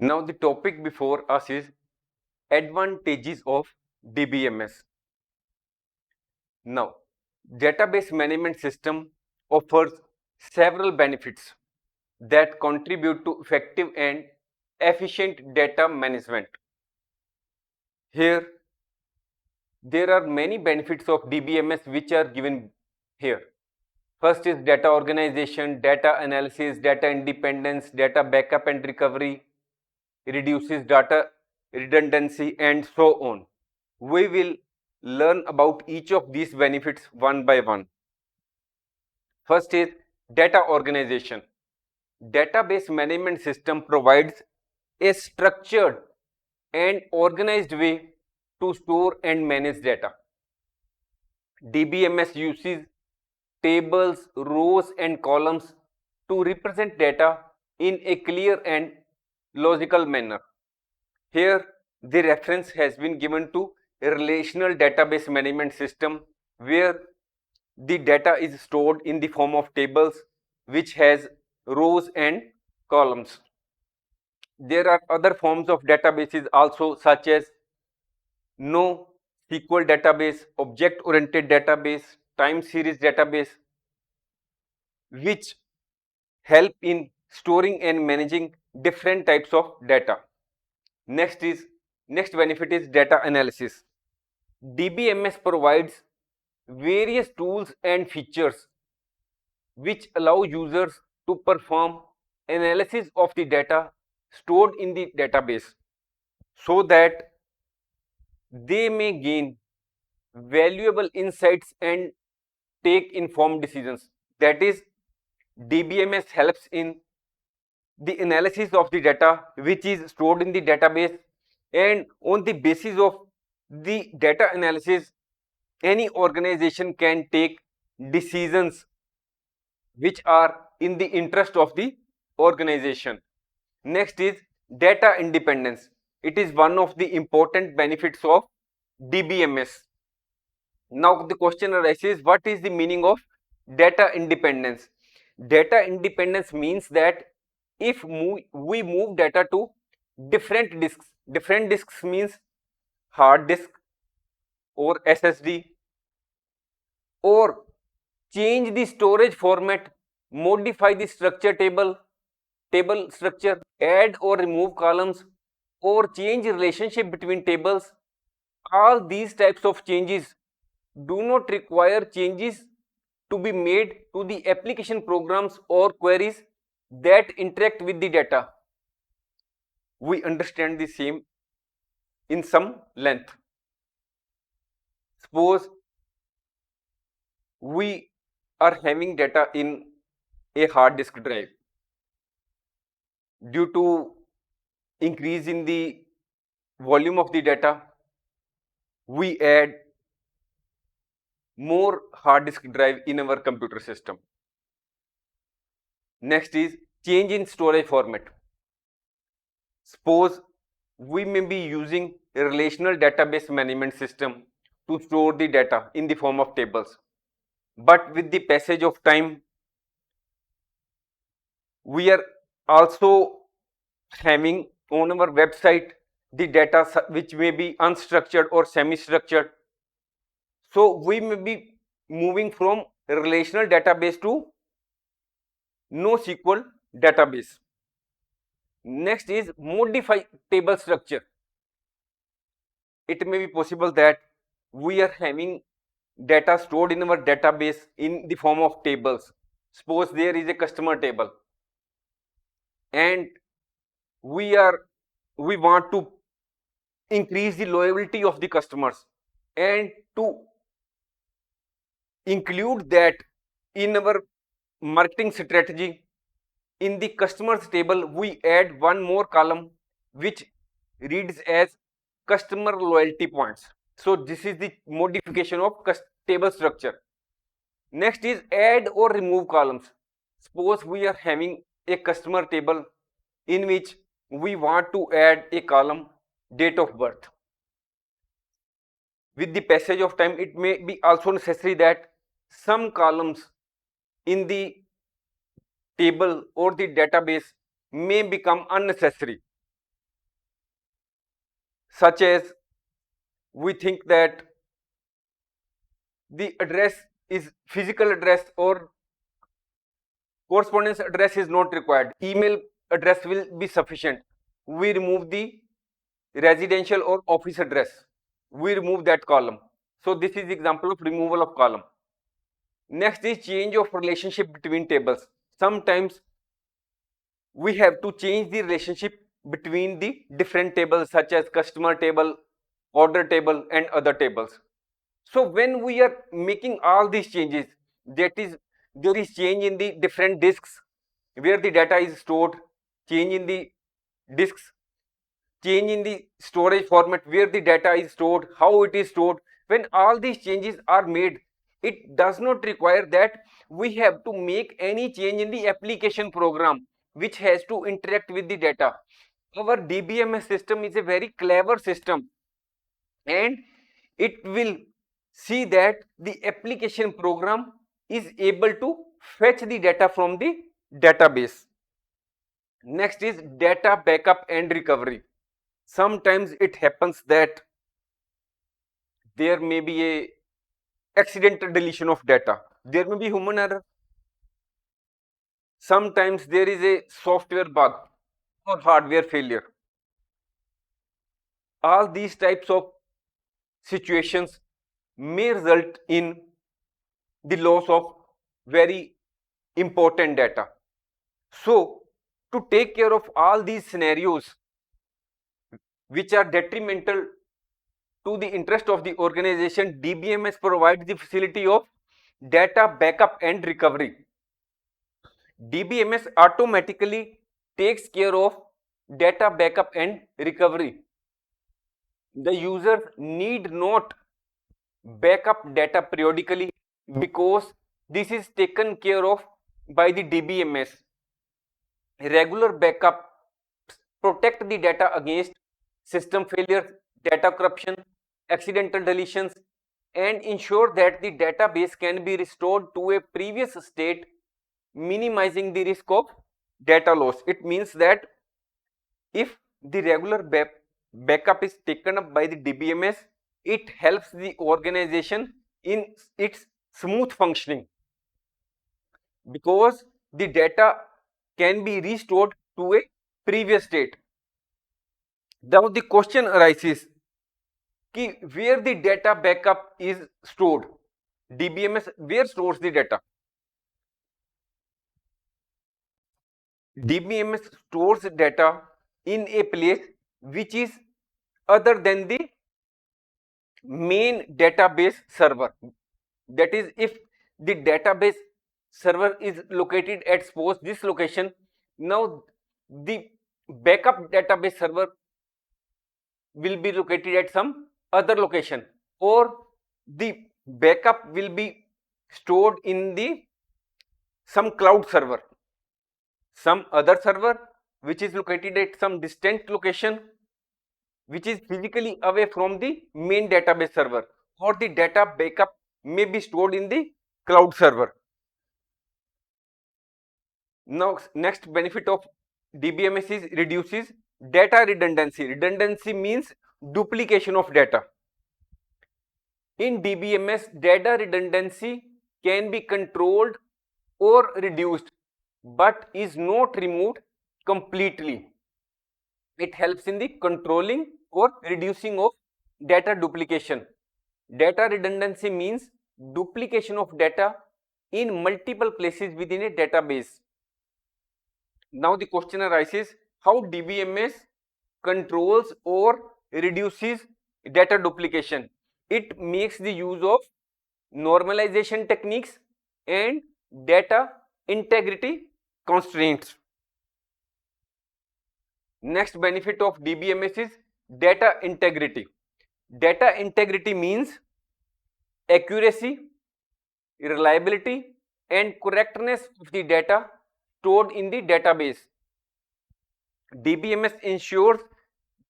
Now the topic before us is advantages of DBMS. Now, database management system offers several benefits that contribute to effective and efficient data management. Here, there are many benefits of DBMS which are given here. First is data organization, data analysis, data independence, data backup and recovery, reduces data redundancy, and so on. We will learn about each of these benefits one by one. First is data organization. Database management system provides a structured and organized way to store and manage data. DBMS uses tables, rows, and columns to represent data in a clear and logical manner. Here, the reference has been given to a relational database management system where the data is stored in the form of tables which has rows and columns. There are other forms of databases also, such as NoSQL database, object-oriented database, time series database, which help in storing and managing different types of data. Next benefit is data analysis. DBMS provides various tools and features which allow users to perform analysis of the data stored in the database so that they may gain valuable insights and take informed decisions. That is, DBMS helps in the analysis of the data which is stored in the database, and on the basis of the data analysis, any organization can take decisions which are in the interest of the organization. Next is data independence. It is one of the important benefits of DBMS. Now the question arises, what is the meaning of data independence? Data independence means that if we move data to different disks means hard disk or SSD, or change the storage format, modify the table structure, add or remove columns, or change relationship between tables, all these types of changes do not require changes to be made to the application programs or queries that interact with the data. We understand the same in some length. Suppose we are having data in a hard disk drive. Due to increase in the volume of the data, we add more hard disk drive in our computer system. Next is change in storage format. Suppose we may be using a relational database management system to store the data in the form of tables, but with the passage of time, we are also having on our website the data which may be unstructured or semi-structured. So we may be moving from a relational database to NoSQL database. Next is modify table structure. It may be possible that we are having data stored in our database in the form of tables. Suppose there is a customer table and we want to increase the loyalty of the customers, and to include that in our marketing strategy, in the customers table we add one more column which reads as customer loyalty points. So this is the modification of table structure. Next is add or remove columns. Suppose we are having a customer table in which we want to add a column date of birth. With the passage of time, it may be also necessary that some columns in the table or the database may become unnecessary. such as we think that the address is physical address or correspondence address is not required, email address will be sufficient. We remove the residential or office address, we remove that column. So this is the example of removal of column. Next is change of relationship between tables. Sometimes we have to change the relationship between the different tables such as customer table, order table and other tables. So when we are making all these changes, that is, there is change in the different disks where the data is stored, change in the disks, change in the storage format where the data is stored, how it is stored. When all these changes are made, it does not require that we have to make any change in the application program which has to interact with the data. Our DBMS system is a very clever system, and it will see that the application program is able to fetch the data from the database. Next is data backup and recovery. Sometimes it happens that there may be a accidental deletion of data, there may be human error, sometimes there is a software bug or hardware failure. All these types of situations may result in the loss of very important data. So to take care of all these scenarios which are detrimental to the interest of the organization, DBMS provides the facility of data backup and recovery. DBMS automatically takes care of data backup and recovery. The users need not back up data periodically because this is taken care of by the DBMS. Regular backup protect the data against system failure, data corruption, accidental deletions, and ensure that the database can be restored to a previous state, minimizing the risk of data loss. It means that if the regular backup is taken up by the DBMS, it helps the organization in its smooth functioning because the data can be restored to a previous state. Now the question arises कि where the data backup is stored. DBMS where stores the data? DBMS stores data in a place which is other than the main database server. That is, if the database server is located at suppose this location, now the backup database server will be located at some other location, or the backup will be stored in the some cloud server, some other server which is located at some distant location which is physically away from the main database server, or the data backup may be stored in the cloud server. Now next benefit of DBMS is reduces data redundancy. Redundancy means duplication of data. In DBMS, data redundancy can be controlled or reduced but is not removed completely. It helps in the controlling or reducing of data duplication. Data redundancy means duplication of data in multiple places within a database. Now the question arises, how DBMS controls or reduces data duplication? It makes the use of normalization techniques and data integrity constraints. Next benefit of DBMS is data integrity. Data integrity means accuracy, reliability and correctness of the data stored in the database. DBMS ensures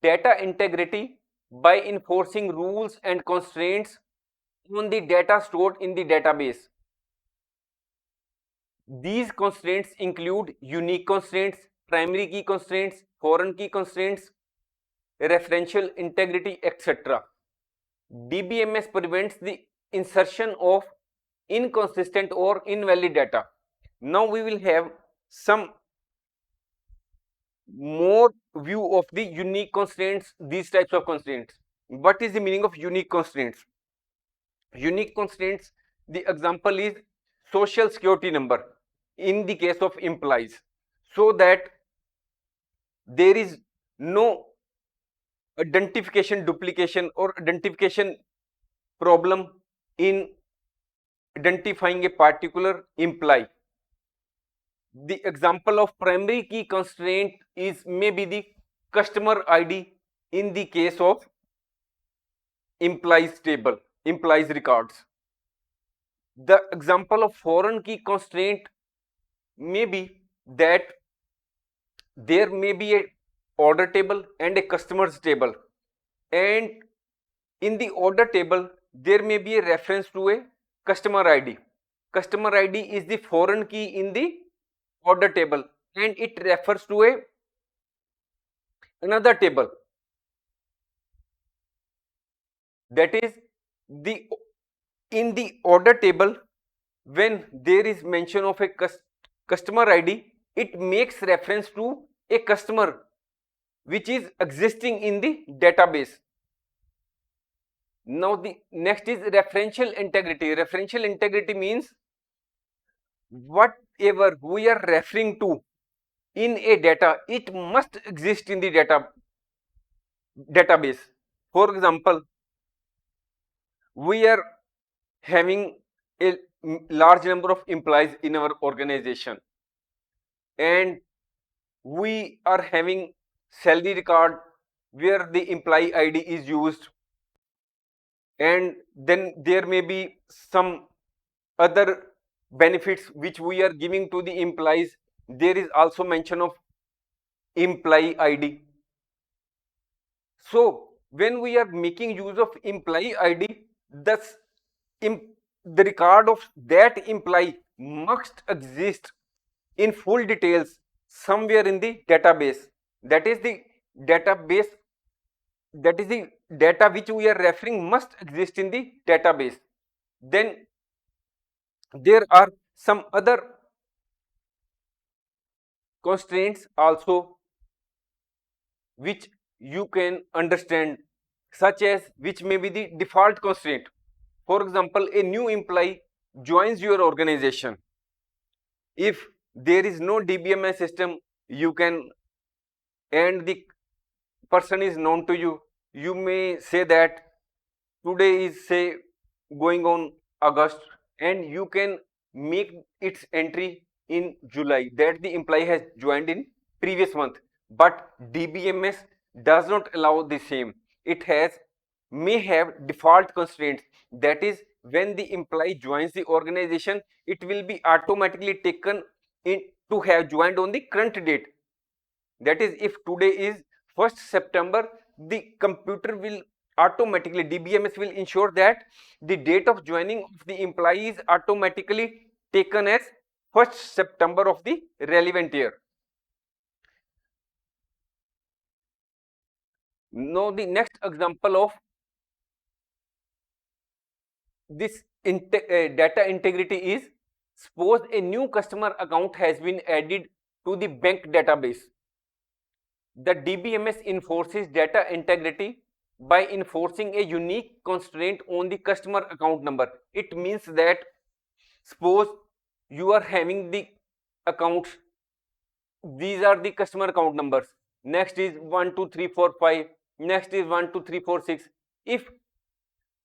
data integrity by enforcing rules and constraints on the data stored in the database. These constraints include unique constraints, primary key constraints, foreign key constraints, referential integrity, etc. DBMS prevents the insertion of inconsistent or invalid data. Now we will have some more view of the unique constraints, these types of constraints. What is the meaning of unique constraints? Unique constraints, the example is social security number in the case of employees, so that there is no identification duplication or identification problem in identifying a particular employee. The example of primary key constraint is maybe the customer ID in the case of employees table, employees records. The example of foreign key constraint may be that there may be a order table and a customers table, and in the order table there may be a reference to a customer ID. Customer ID is the foreign key in the order table and it refers to a another table, that is the in the order table. When there is mention of a customer ID, it makes reference to a customer which is existing in the database. Now the next is referential integrity. Referential integrity means whatever we are referring to in a data, it must exist in the database. For example, we are having a large number of employees in our organization, and we are having salary record where the employee ID is used, and then there may be some other benefits which we are giving to the employees. There is also mention of employee ID. So when we are making use of employee ID, thus the record of that employee must exist in full details somewhere in the database. That is the database, that is the data which we are referring must exist in the database. Then there are some other constraints also which you can understand, such as which may be the default constraint. For example, a new employee joins your organization. If there is no DBMS system, you can, and the person is known to you, you may say that today is say going on August, and you can make its entry in July that the employee has joined in previous month. But DBMS does not allow the same. It may have default constraints, that is when the employee joins the organization, it will be automatically taken in to have joined on the current date. That is, if today is 1st September, the computer will automatically, DBMS will ensure that the date of joining of the employee is automatically taken as 1st September of the relevant year. Now the next example of this data integrity is, suppose a new customer account has been added to the bank database. The DBMS enforces data integrity by enforcing a unique constraint on the customer account number. It means that suppose you are having the accounts, these are the customer account numbers, next is 1 2 3 4 5, next is 1 2 3 4 6. If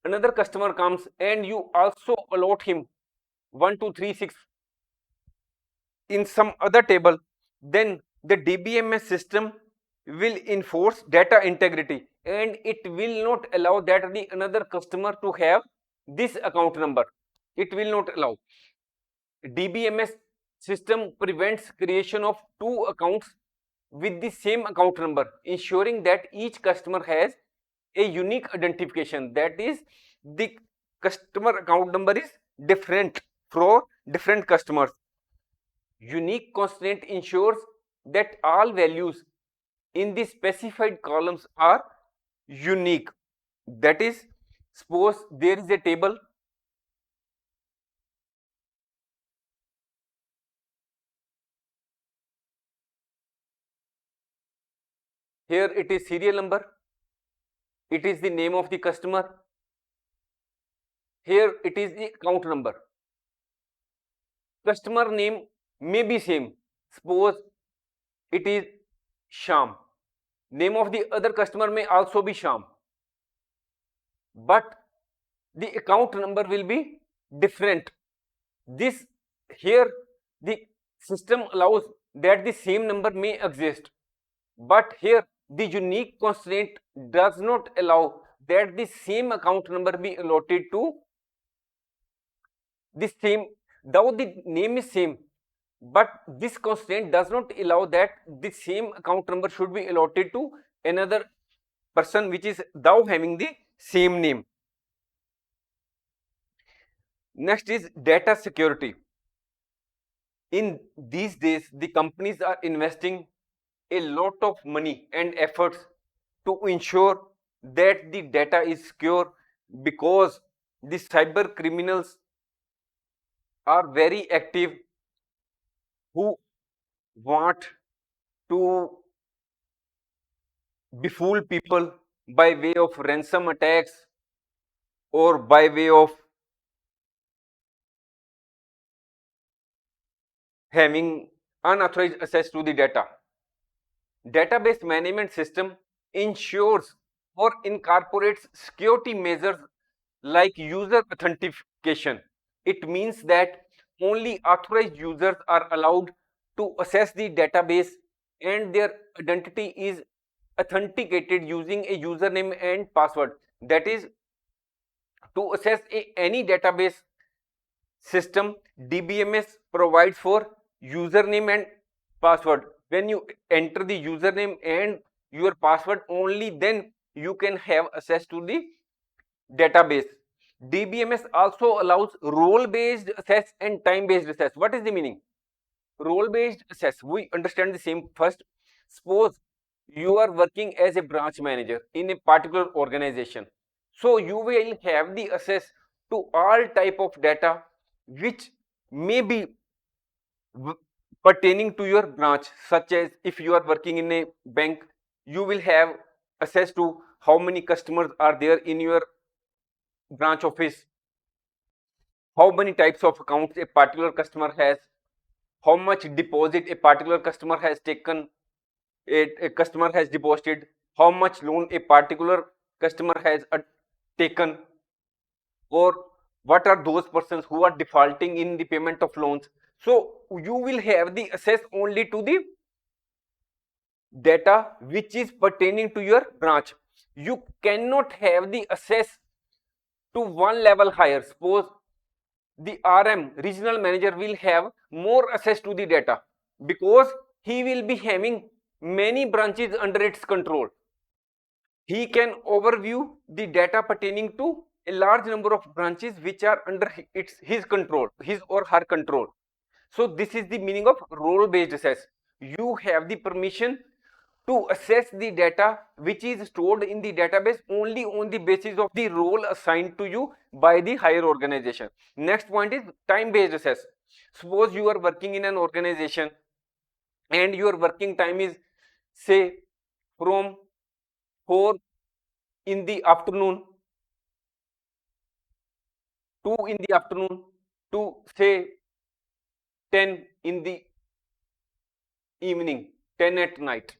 another customer comes and you also allot him 1 2 3 6 in some other table, then the DBMS system will enforce data integrity and it will not allow that the another customer to have this account number. It will not allow. DBMS system prevents creation of two accounts with the same account number, ensuring that each customer has a unique identification, that is the customer account number is different for different customers. Unique constraint ensures that all values in the specified columns are unique. That is, suppose there is a table, here it is serial number, it is the name of the customer, here it is the account number. Customer name may be same, suppose it is Sham, name of the other customer may also be Sham, but the account number will be different. This here the system allows that the same number may exist, but here the unique constraint does not allow that the same account number be allotted to the same, though the name is same, but this constraint does not allow that the same account number should be allotted to another person which is thou having the same name. Next is data security. In these days, the companies are investing a lot of money and efforts to ensure that the data is secure, because the cyber criminals are very active who want to befool people by way of ransom attacks or by way of having unauthorized access to the data. Database management system ensures or incorporates security measures like user authentication. It means that only authorized users are allowed to access the database and their identity is authenticated using a username and password. That is, to access any database system, DBMS provides for username and password. When you enter the username and your password, only then you can have access to the database. DBMS also allows role-based access and time-based access. What is the meaning? Role-based access, we understand the same first. Suppose you are working as a branch manager in a particular organization. So you will have the access to all type of data which may be pertaining to your branch, such as if you are working in a bank, you will have access to how many customers are there in your branch office, how many types of accounts a particular customer has, how much deposit a particular customer has taken, a customer has deposited, how much loan a particular customer has taken, or what are those persons who are defaulting in the payment of loans. So you will have the access only to the data which is pertaining to your branch. You cannot have the access to one level higher. Suppose the RM, regional manager, will have more access to the data because he will be having many branches under its control. He can overview the data pertaining to a large number of branches which are under his control, his or her control. So this is the meaning of role-based access. You have the permission to access the data which is stored in the database only on the basis of the role assigned to you by the higher organization. Next point is time-based access. Suppose you are working in an organization and your working time is, say, from 4 in the afternoon to say 10 in the evening, 10 at night.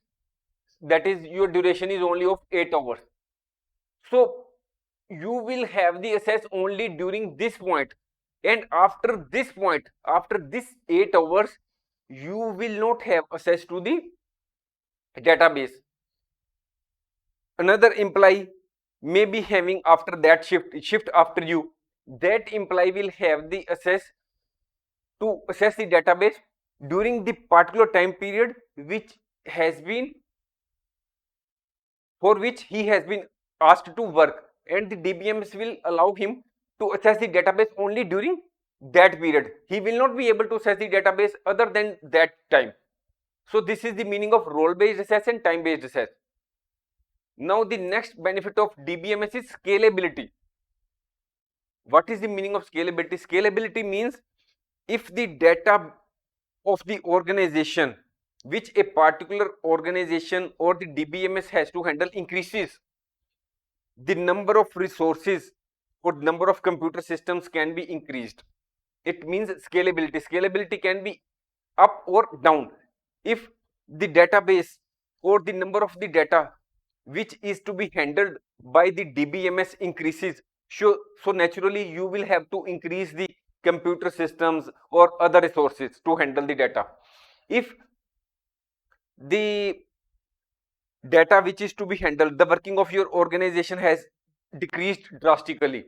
That is, your duration is only of 8 hours. So you will have the access only during this point, and after this point, after this 8 hours, you will not have access to the database. Another employee may be having after that shift after you, that employee will have the access to access the database during the particular time period which has been, for which he has been asked to work, and the DBMS will allow him to access the database only during that period. He will not be able to access the database other than that time. So this is the meaning of role-based research and time-based research. Now the next benefit of DBMS is scalability. What is the meaning of scalability? Scalability means if the data of the organization which a particular organization or the DBMS has to handle increases, the number of resources or number of computer systems can be increased. It means scalability. Scalability can be up or down. If the database or the number of the data which is to be handled by the DBMS increases, so naturally you will have to increase the computer systems or other resources to handle the data. If the data which is to be handled, the working of your organization has decreased drastically,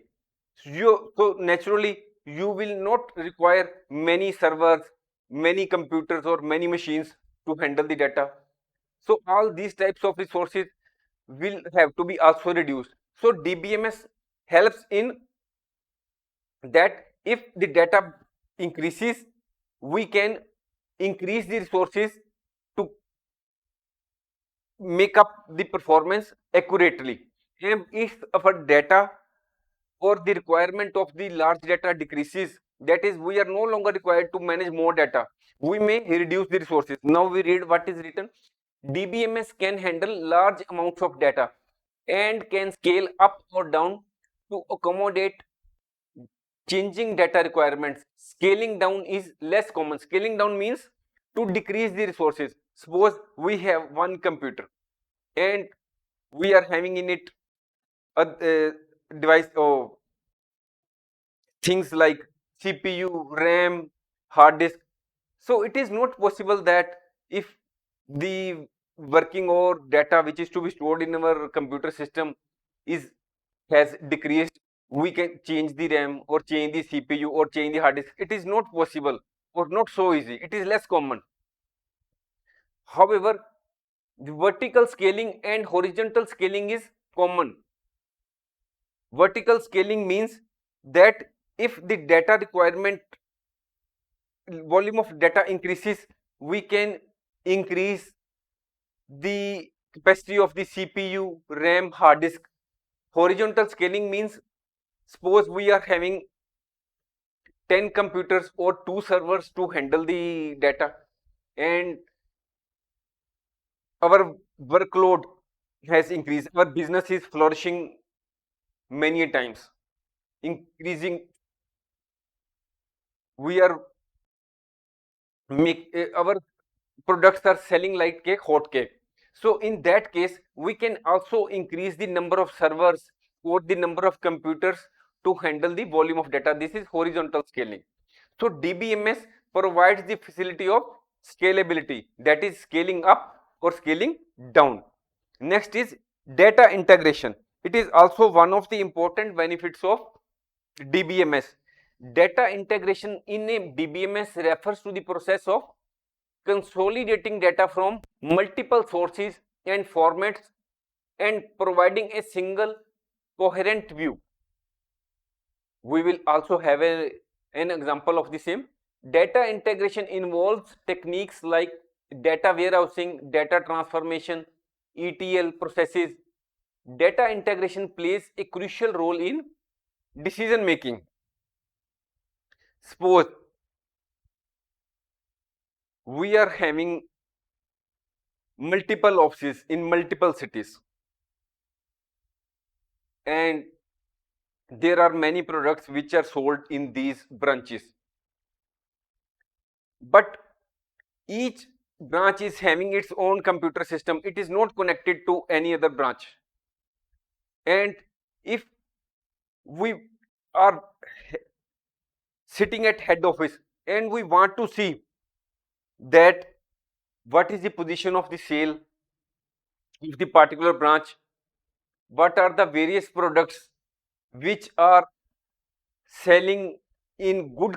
so naturally you will not require many servers, many computers or many machines to handle the data. So all these types of resources will have to be also reduced. So DBMS helps in that. If the data increases, we can increase the resources to make up the performance accurately. And if our data or the requirement of the large data decreases, that is, we are no longer required to manage more data, we may reduce the resources. Now we read what is written. DBMS can handle large amounts of data and can scale up or down to accommodate changing data requirements. Scaling down is less common. Scaling down means to decrease the resources. Suppose we have one computer and we are having in it a device or things like CPU, RAM, hard disk. So it is not possible that if the working or data which is to be stored in our computer system is has decreased, we can change the RAM or change the CPU or change the hard disk. It is not possible or not so easy. It is less common. However, the vertical scaling and horizontal scaling is common. Vertical scaling means that if the data requirement volume of data increases, we can increase the capacity of the CPU, RAM, hard disk. Horizontal scaling means suppose we are having 10 computers or 2 servers to handle the data and our workload has increased, our business is flourishing many times, increasing, we are make our products are selling like a hot cake. So in that case, we can also increase the number of servers or the number of computers to handle the volume of data. This is horizontal scaling. So DBMS provides the facility of scalability, that is scaling up or scaling down. Next is data integration. It is also one of the important benefits of DBMS. Data integration in a DBMS refers to the process of consolidating data from multiple sources and formats and providing a single coherent view. We will also have an example of the same. Data integration involves techniques like data warehousing, data transformation, ETL processes. Data integration plays a crucial role in decision making. Suppose we are having multiple offices in multiple cities and there are many products which are sold in these branches, but each branch is having its own computer system. It is not connected to any other branch. And if we are sitting at head office and we want to see that what is the position of the sale of the particular branch, what are the various products which are selling in good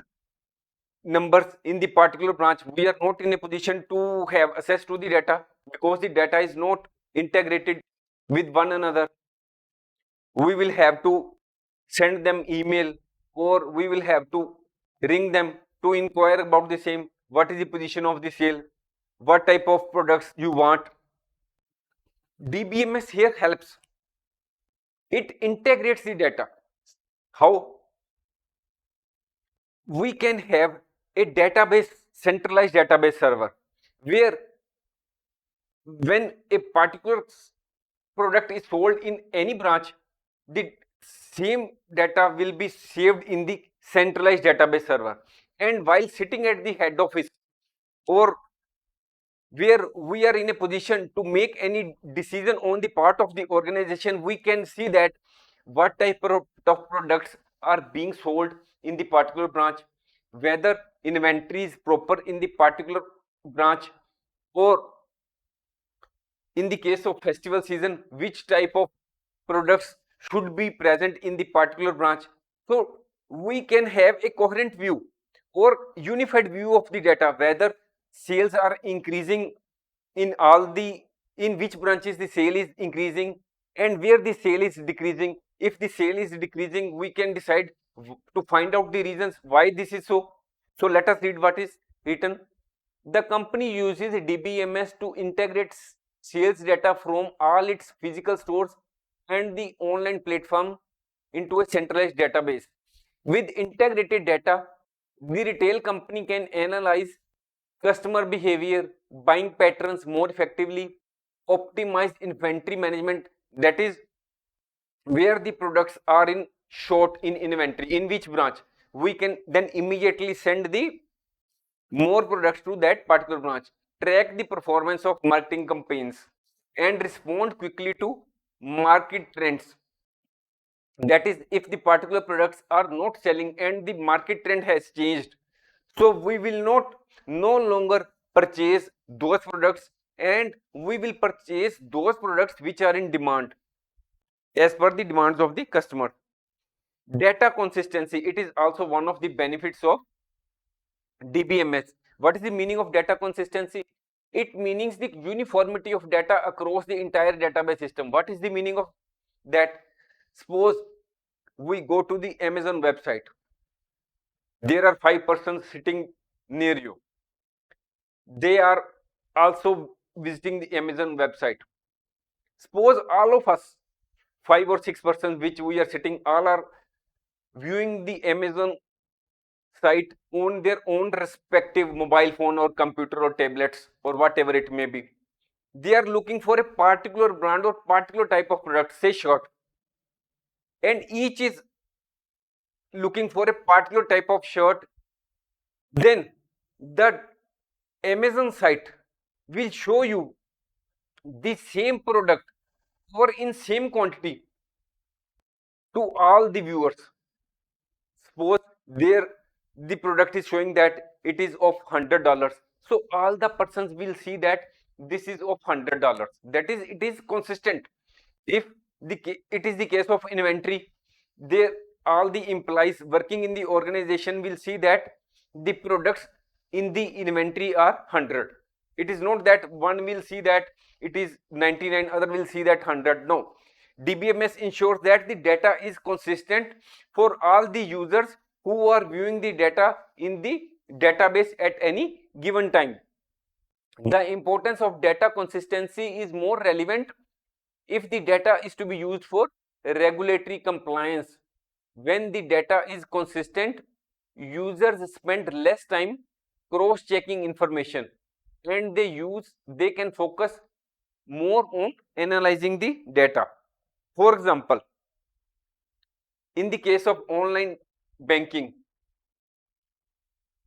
numbers in the particular branch, we are not in a position to have access to the data because the data is not integrated with one another. We will have to send them email or we will have to ring them to inquire about the same, what is the position of the sale, what type of products you want. DBMS here helps. It integrates the data. How? We can have a database, centralized database server, where when a particular product is sold in any branch, the same data will be saved in the centralized database server. And while sitting at the head office, or where we are in a position to make any decision on the part of the organization, we can see that what type of products are being sold in the particular branch, whether inventory is proper in the particular branch, or in the case of festival season, which type of products should be present in the particular branch. So we can have a coherent view or unified view of the data, whether sales are increasing in all the, in which branches the sale is increasing and where the sale is decreasing. If the sale is decreasing, we can decide to find out the reasons why this is so. So let us read what is written. The company uses DBMS to integrate sales data from all its physical stores and the online platform into a centralized database. With integrated data, the retail company can analyze customer behavior, buying patterns more effectively, optimize inventory management, that is where the products are in short in inventory, in which branch, we can then immediately send the more products to that particular branch, track the performance of marketing campaigns, and respond quickly to market trends. That is, if the particular products are not selling and the market trend has changed, so we will not no longer purchase those products, and we will purchase those products which are in demand as per the demands of the customer. Data consistency, it is also one of the benefits of DBMS. What is the meaning of data consistency? It means the uniformity of data across the entire database system. What is the meaning of that? Suppose we go to the Amazon website. There are 5 persons sitting near you. They are also visiting the Amazon website. Suppose all of us, 5 or 6 persons which we are sitting, all are viewing the Amazon site on their own respective mobile phone or computer or tablets or whatever it may be. They are looking for a particular brand or particular type of product, say shirt, and each is looking for a particular type of shirt. Then the Amazon site will show you the same product or in same quantity to all the viewers. Suppose there the product is showing that it is of $100, so all the persons will see that this is of $100. That is, it is consistent. If it is the case of inventory, there all the employees working in the organization will see that the products in the inventory are 100. It is not that one will see that it is 99, other will see that 100. No, DBMS ensures that the data is consistent for all the users who are viewing the data in the database at any given time. The importance of data consistency is more relevant if the data is to be used for regulatory compliance. When the data is consistent, users spend less time cross-checking information, and they can focus more on analyzing the data. For example, in the case of online banking,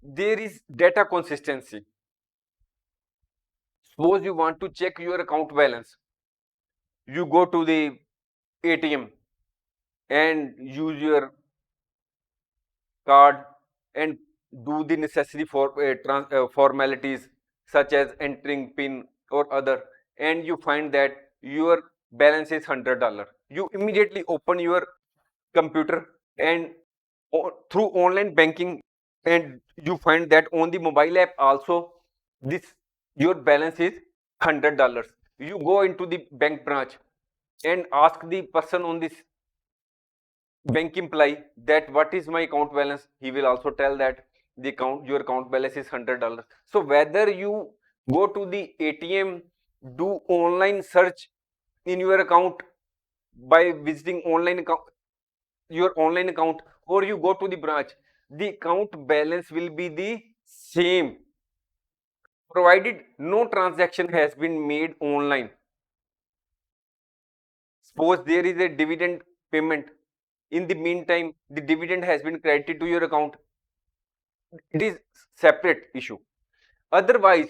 there is data consistency. Suppose you want to check your account balance, you go to the ATM and use your card and do the necessary formalities such as entering PIN or other, and you find that your balance is $100. You immediately open your computer and through online banking, and you find that on the mobile app also this your balance is $100. You go into the bank branch and ask the person on this bank employee that what is my account balance. He will also tell that the account, your account balance is $100. So whether you go to the ATM, do online search in your account by visiting online account, your online account, or you go to the branch, the account balance will be the same, provided no transaction has been made online. Suppose there is a dividend payment, in the meantime the dividend has been credited to your account, it is separate issue. Otherwise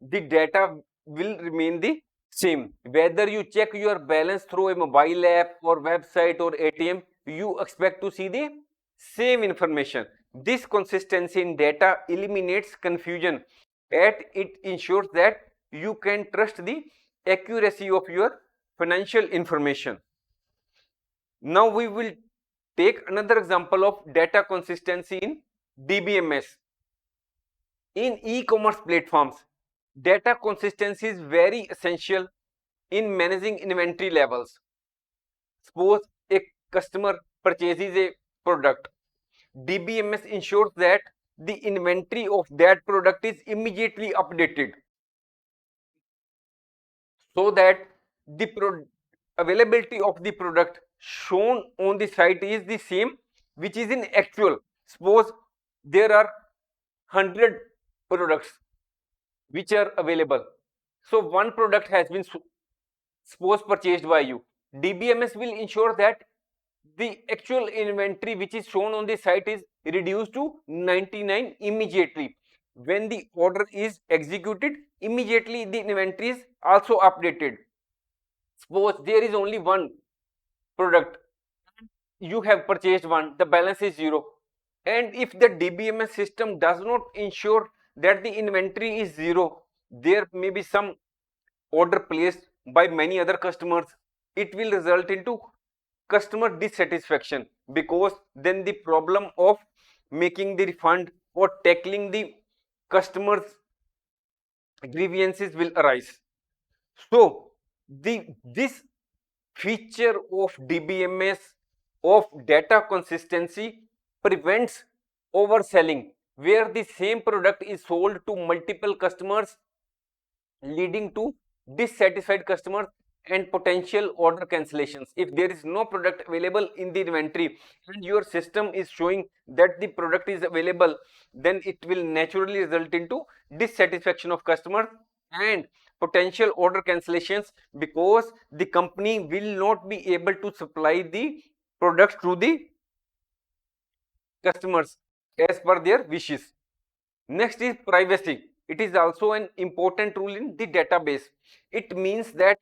the data will remain the same. Whether you check your balance through a mobile app or website or ATM, you expect to see the same information. This consistency in data eliminates confusion and it ensures that you can trust the accuracy of your financial information. Now we will take another example of data consistency in DBMS. In e-commerce platforms, data consistency is very essential in managing inventory levels. Suppose a customer purchases a product, DBMS ensures that the inventory of that product is immediately updated so that the availability of the product shown on the site is the same which is in actual. Suppose there are 100 products which are available, so one product has been suppose purchased by you. DBMS will ensure that the actual inventory which is shown on the site is reduced to 99 immediately. When the order is executed, immediately the inventory is also updated. Suppose there is only one product, you have purchased one, the balance is 0, and if the DBMS system does not ensure that the inventory is 0, there may be some order placed by many other customers, it will result into customer dissatisfaction, because then the problem of making the refund or tackling the customers grievances will arise. So this feature of DBMS of data consistency prevents overselling, where the same product is sold to multiple customers, leading to dissatisfied customers and potential order cancellations. If there is no product available in the inventory and your system is showing that the product is available, then it will naturally result into dissatisfaction of customers and potential order cancellations, because the company will not be able to supply the products to the customers as per their wishes. Next is privacy. It is also an important rule in the database. It means that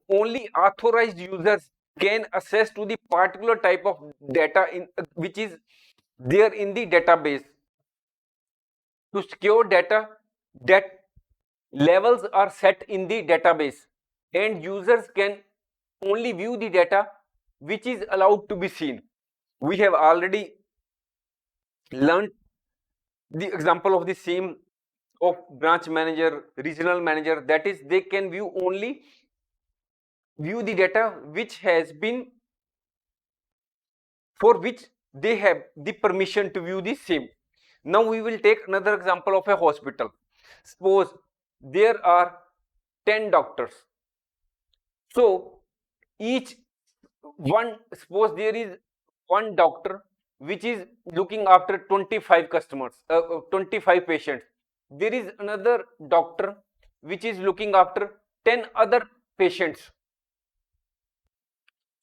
only authorized users can access to the particular type of data which is there in the database. To secure data, that levels are set in the database and users can only view the data which is allowed to be seen. We have already learned the example of the same of branch manager, regional manager, that is they can view the data which has been, for which they have the permission to view the same. Now we will take another example of a hospital. Suppose there are 10 doctors, so each one, suppose there is one doctor which is looking after 25 customers, 25 patients. There is another doctor which is looking after 10 other patients.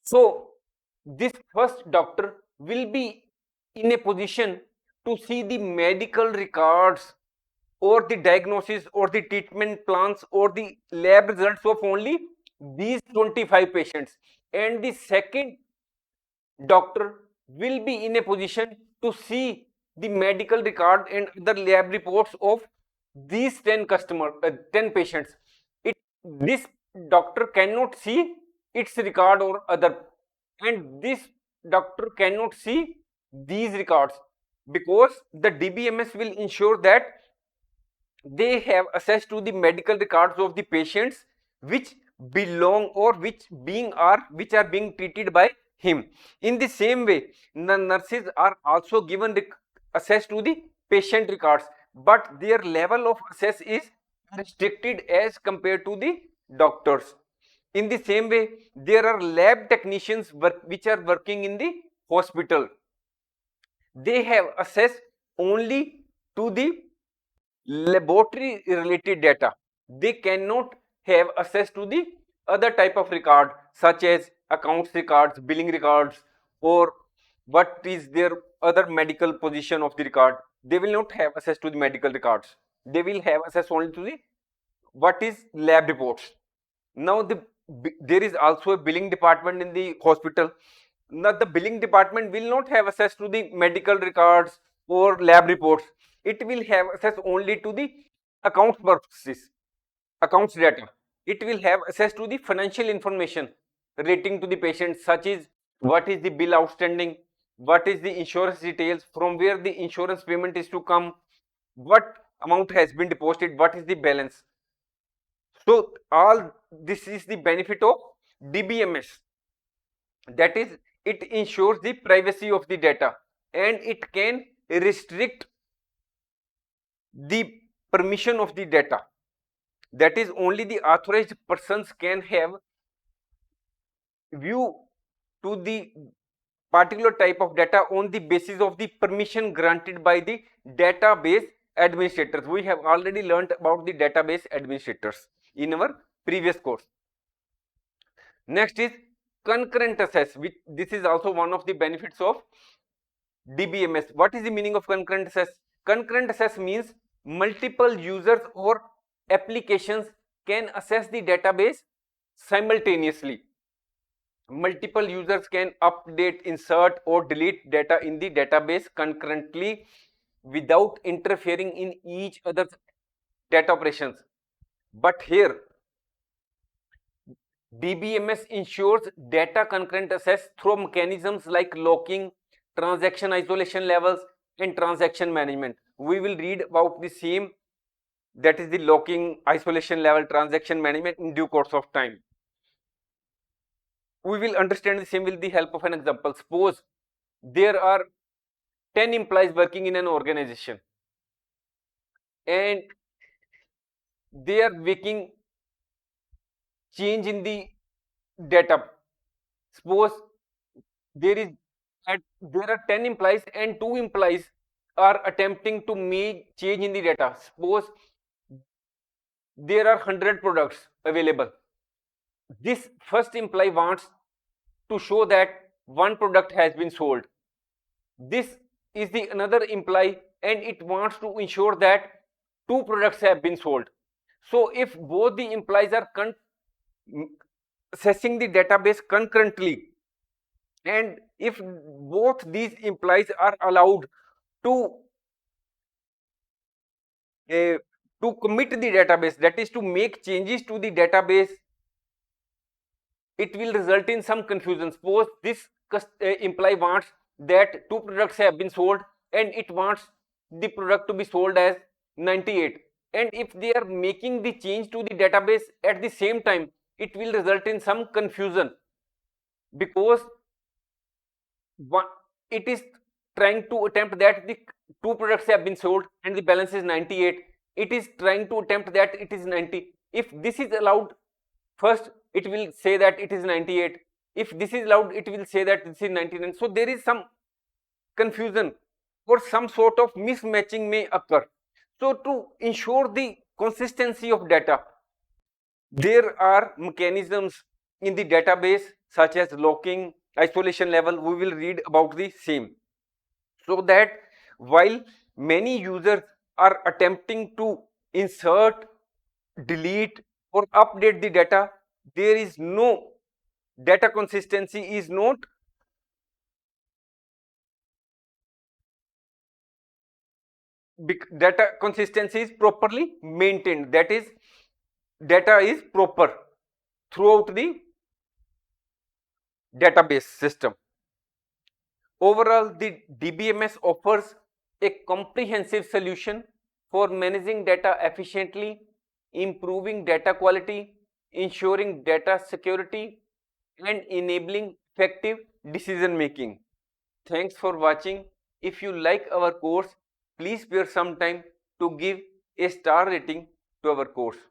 So this first doctor will be in a position to see the medical records or the diagnosis or the treatment plans or the lab results of only these 25 patients, and the second doctor will be in a position to see the medical record and other lab reports of these 10 10 patients. This doctor cannot see its record or other, and this doctor cannot see these records, because the DBMS will ensure that they have access to the medical records of the patients which belong or which are being treated by him. In the same way, the nurses are also given access to the patient records, but their level of access is restricted as compared to the doctors. In the same way, there are lab technicians which are working in the hospital. They have access only to the laboratory related data. They cannot have access to the other type of record such as accounts records, billing records, or what is their other medical position of the record. They will not have access to the medical records. They will have access only to the what is lab reports. Now there is also a billing department in the hospital. Now the billing department will not have access to the medical records or lab reports. It will have access only to the accounts purposes, accounts data. It will have access to the financial information relating to the patient, such as what is the bill outstanding, what is the insurance details, from where the insurance payment is to come, what amount has been deposited, what is the balance. So all this is the benefit of DBMS. That is, it ensures the privacy of the data and it can restrict the permission of the data. That is, only the authorized persons can have view to the particular type of data on the basis of the permission granted by the database administrators. We have already learnt about the database administrators in our previous course. Next is concurrent access, which this is also one of the benefits of DBMS. What is the meaning of concurrent access? Concurrent access means multiple users or applications can access the database simultaneously. Multiple users can update, insert, or delete data in the database concurrently without interfering in each other's data operations. But here, DBMS ensures data concurrent access through mechanisms like locking, transaction isolation levels, and transaction management. We will read about the same, that is the locking, isolation level, transaction management, in due course of time. We will understand the same with the help of an example. Suppose there are 10 employees working in an organization and they are making change in the data. Suppose there are 10 employees and 2 employees are attempting to make change in the data. Suppose there are 100 products available. This first employee wants to show that one product has been sold. This is the another employee and it wants to ensure that 2 products have been sold. So if both the employees are accessing the database concurrently, and if both these employees are allowed to commit the database, that is to make changes to the database, it will result in some confusion. Suppose this employee wants that 2 products have been sold and it wants the product to be sold as 98, and if they are making the change to the database at the same time, it will result in some confusion, because it is trying to attempt that the 2 products have been sold and the balance is 98. It is trying to attempt that it is 90. If this is allowed, first it will say that it is 98. If this is allowed, it will say that this is 99. So there is some confusion or some sort of mismatching may occur. So to ensure the consistency of data, there are mechanisms in the database such as locking, isolation level. We will read about the same, so that while many users are attempting to insert, delete, or update the data, there is no data consistency is not data consistency is properly maintained. That is, data is proper throughout the database system. Overall, the DBMS offers a comprehensive solution for managing data efficiently, improving data quality, ensuring data security, and enabling effective decision making. Thanks for watching. If you like our course, please spare some time to give a star rating to our course.